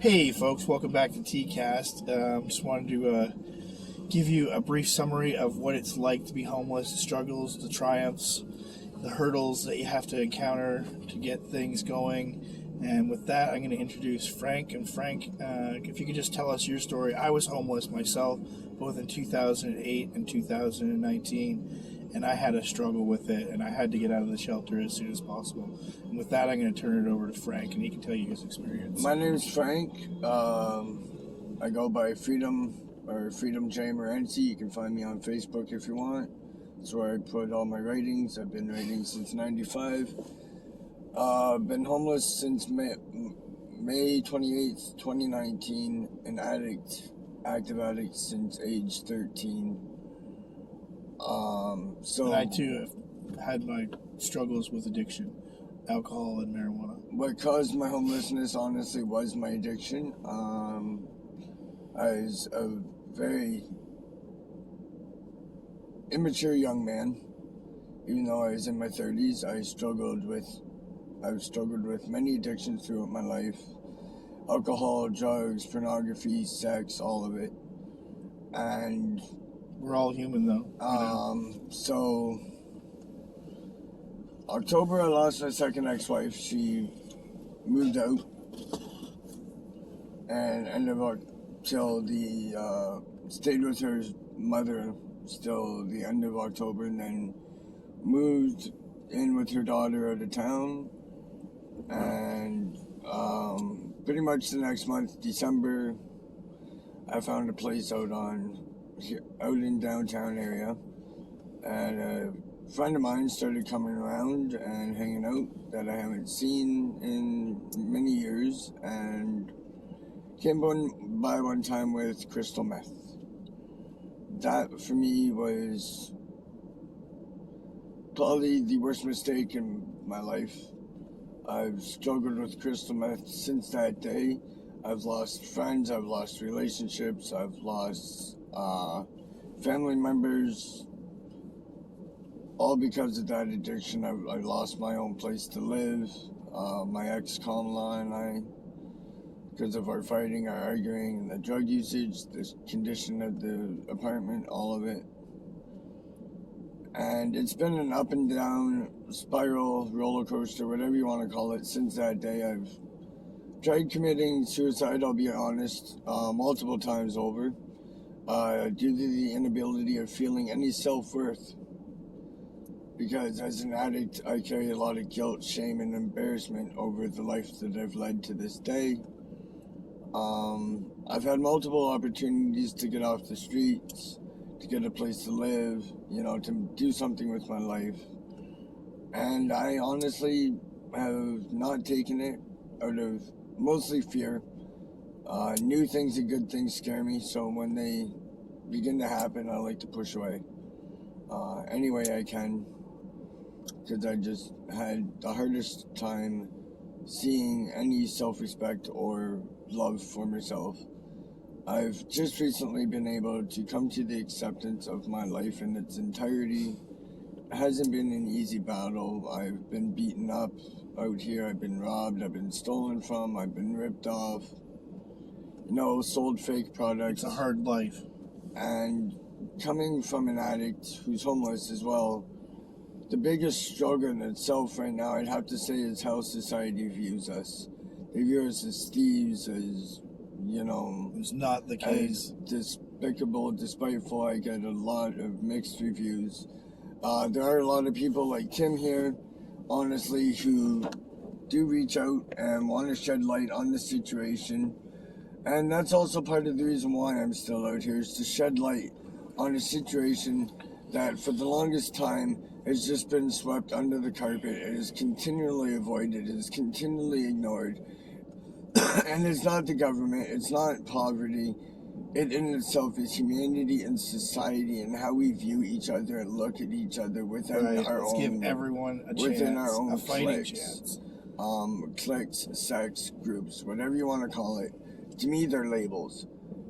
Hey folks, welcome back to TCast. Just wanted to give you a brief summary of what it's like to be homeless, the struggles, the triumphs, the hurdles that you have to encounter to get things going. And with that, I'm going to introduce Frank. And Frank, if you could just tell us your story. I was homeless myself, both in 2008 and 2019, and I had a struggle with it, and I had to get out of the shelter as soon as possible. And with that, I'm going to turn it over to Frank, and he can tell you his experience. My name's Frank. I go by Freedom J Morency. You can find me on Facebook if you want. That's where I put all my writings. I've been writing since '95. Been homeless since May 28th, 2019. An active addict since age 13. And I too have had my struggles with addiction, alcohol and marijuana. What caused my homelessness, honestly, was my addiction. I was a very immature young man. Even though I was in my 30s, I've struggled with many addictions throughout my life. Alcohol, drugs, pornography, sex, all of it. And we're all human, though. So October, I lost my second ex-wife. She moved out, and ended up stayed with her mother still the end of October, and then moved in with her daughter out of town. And pretty much the next month, December, I found a place out in downtown area, and a friend of mine started coming around and hanging out that I haven't seen in many years, and came by one time with crystal meth. That for me was probably the worst mistake in my life. I've struggled with crystal meth since that day. I've lost friends, I've lost relationships, I've lost family members, all because of that addiction. I lost my own place to live. My ex Kamala and I, because of our fighting, our arguing, and the drug usage, the condition of the apartment, all of it. And it's been an up and down spiral, roller coaster, whatever you want to call it, since that day. I've tried committing suicide, I'll be honest, multiple times over, due to the inability of feeling any self-worth. Because as an addict, I carry a lot of guilt, shame, and embarrassment over the life that I've led to this day. I've had multiple opportunities to get off the streets, to get a place to live, to do something with my life. And I honestly have not taken it out of mostly fear. New things and good things scare me, so when they begin to happen, I like to push away any way I can, because I just had the hardest time seeing any self-respect or love for myself. I've just recently been able to come to the acceptance of my life in its entirety. It hasn't been an easy battle. I've been beaten up out here. I've been robbed. I've been stolen from. I've been ripped off. Sold fake products. It's a hard life. And coming from an addict who's homeless as well, the biggest struggle in itself right now, I'd have to say, is how society views us. They view us as thieves, as it's not the case. Despicable, despiteful. I get a lot of mixed reviews. There are a lot of people like Tim here, honestly, who do reach out and want to shed light on the situation. And that's also part of the reason why I'm still out here, is to shed light on a situation that for the longest time has just been swept under the carpet. It is continually avoided. It is continually ignored. And it's not the government, it's not poverty. It in itself is humanity and society, and how we view each other and look at each other within our Let's own. give everyone a within chance, our own a fighting cliques, chance. Cliques, sects, groups, whatever you want to call it. To me, they're labels.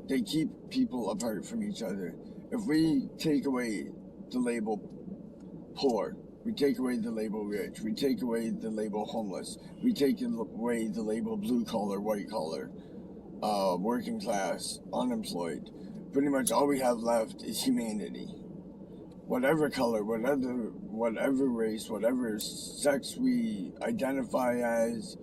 They keep people apart from each other. If we take away the label poor, we take away the label rich, we take away the label homeless, we take away the label blue collar, white collar, working class, unemployed. Pretty much all we have left is humanity. Whatever color, whatever race, whatever sex we identify as,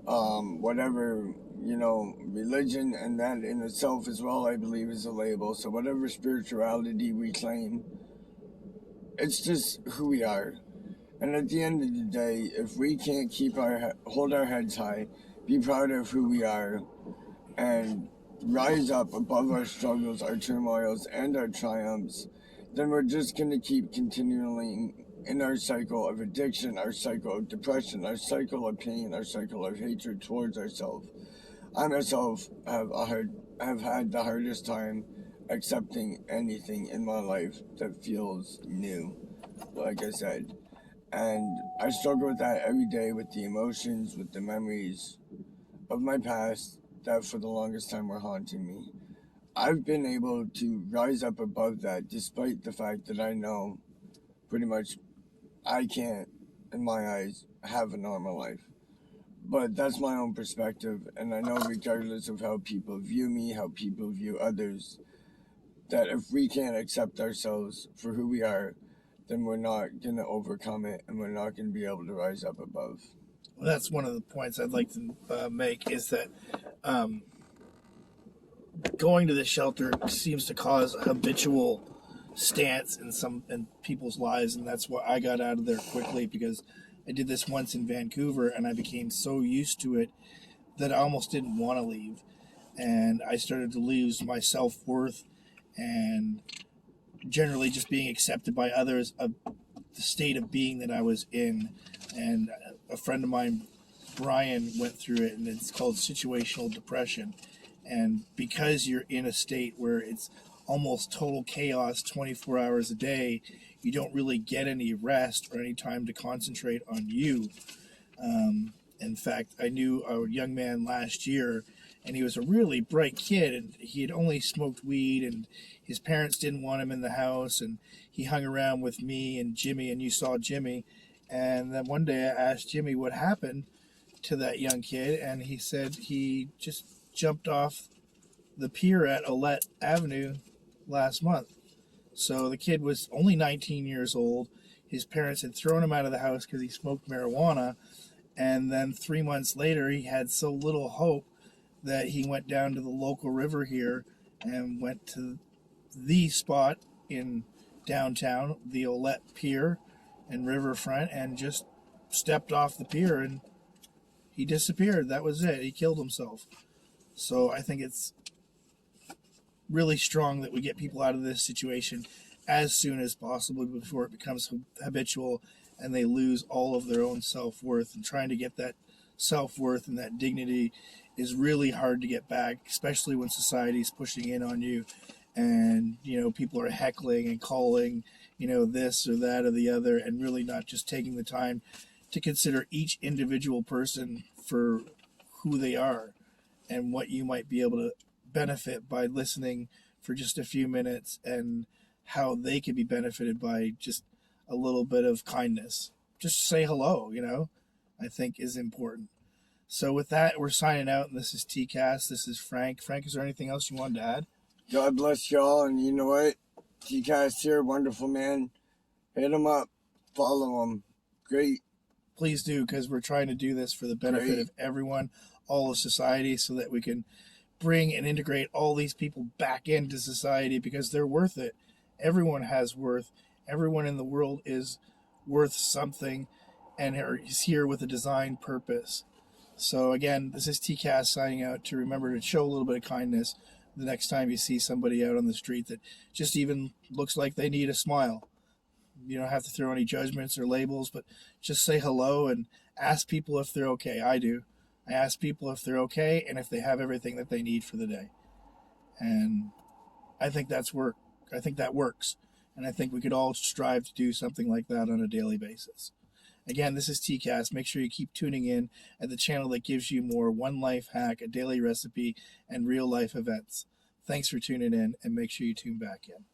whatever, religion, and that in itself as well, I believe, is a label. So whatever spirituality we claim, it's just who we are. And at the end of the day, if we can't hold our heads high, be proud of who we are, and rise up above our struggles, our turmoils, and our triumphs, then we're just going to keep continually in our cycle of addiction, our cycle of depression, our cycle of pain, our cycle of hatred towards ourselves. I myself have had the hardest time accepting anything in my life that feels new, like I said. And I struggle with that every day, with the emotions, with the memories of my past that for the longest time were haunting me. I've been able to rise up above that, despite the fact that I know pretty much I can't, in my eyes, have a normal life. But that's my own perspective, and I know regardless of how people view me, how people view others, that if we can't accept ourselves for who we are, then we're not going to overcome it, and we're not going to be able to rise up above. Well, that's one of the points I'd like to make, is that going to the shelter seems to cause a habitual stance in people's lives, and that's why I got out of there quickly, because I did this once in Vancouver, and I became so used to it that I almost didn't want to leave, and I started to lose my self-worth and generally just being accepted by others, of the state of being that I was in. And a friend of mine, Brian, went through it, and it's called situational depression. And because you're in a state where it's almost total chaos 24 hours a day, you don't really get any rest or any time to concentrate on you. In fact, I knew a young man last year, and he was a really bright kid, and he had only smoked weed, and his parents didn't want him in the house, and he hung around with me and Jimmy, and you saw Jimmy. And then one day I asked Jimmy what happened to that young kid, and he said he just jumped off the pier at ALLL Avenue last month. So the kid was only 19 years old. His parents had thrown him out of the house because he smoked marijuana, and then 3 months later he had so little hope that he went down to the local river here and went to the spot in downtown, the ALLL Pier and riverfront, and just stepped off the pier, and he disappeared. That was it. He killed himself. So I think it's really strong that we get people out of this situation as soon as possible before it becomes habitual and they lose all of their own self-worth. And trying to get that self-worth and that dignity is really hard to get back, especially when society's pushing in on you, and people are heckling and calling this or that or the other, and really not just taking the time to consider each individual person for who they are and what you might be able to benefit by listening for just a few minutes, and how they could be benefited by just a little bit of kindness. Just say hello, I think is important. So with that, we're signing out, and this is TCast. This is Frank. Frank, is there anything else you wanted to add? God bless y'all, and you know what? TCast here, wonderful man. Hit him up, follow him. Great. Please do, because we're trying to do this for the benefit of everyone, all of society, so that we can bring and integrate all these people back into society, because they're worth it. Everyone has worth. Everyone in the world is worth something and is here with a design purpose. So again, this is TCast signing out, to remember to show a little bit of kindness the next time you see somebody out on the street that just even looks like they need a smile. You don't have to throw any judgments or labels, but just say hello and ask people if they're okay. I do. I ask people if they're okay and if they have everything that they need for the day. And I think that's work. I think that works. And I think we could all strive to do something like that on a daily basis. Again, this is TCast. Make sure you keep tuning in at the channel that gives you more one life hack, a daily recipe, and real life events. Thanks for tuning in, and make sure you tune back in.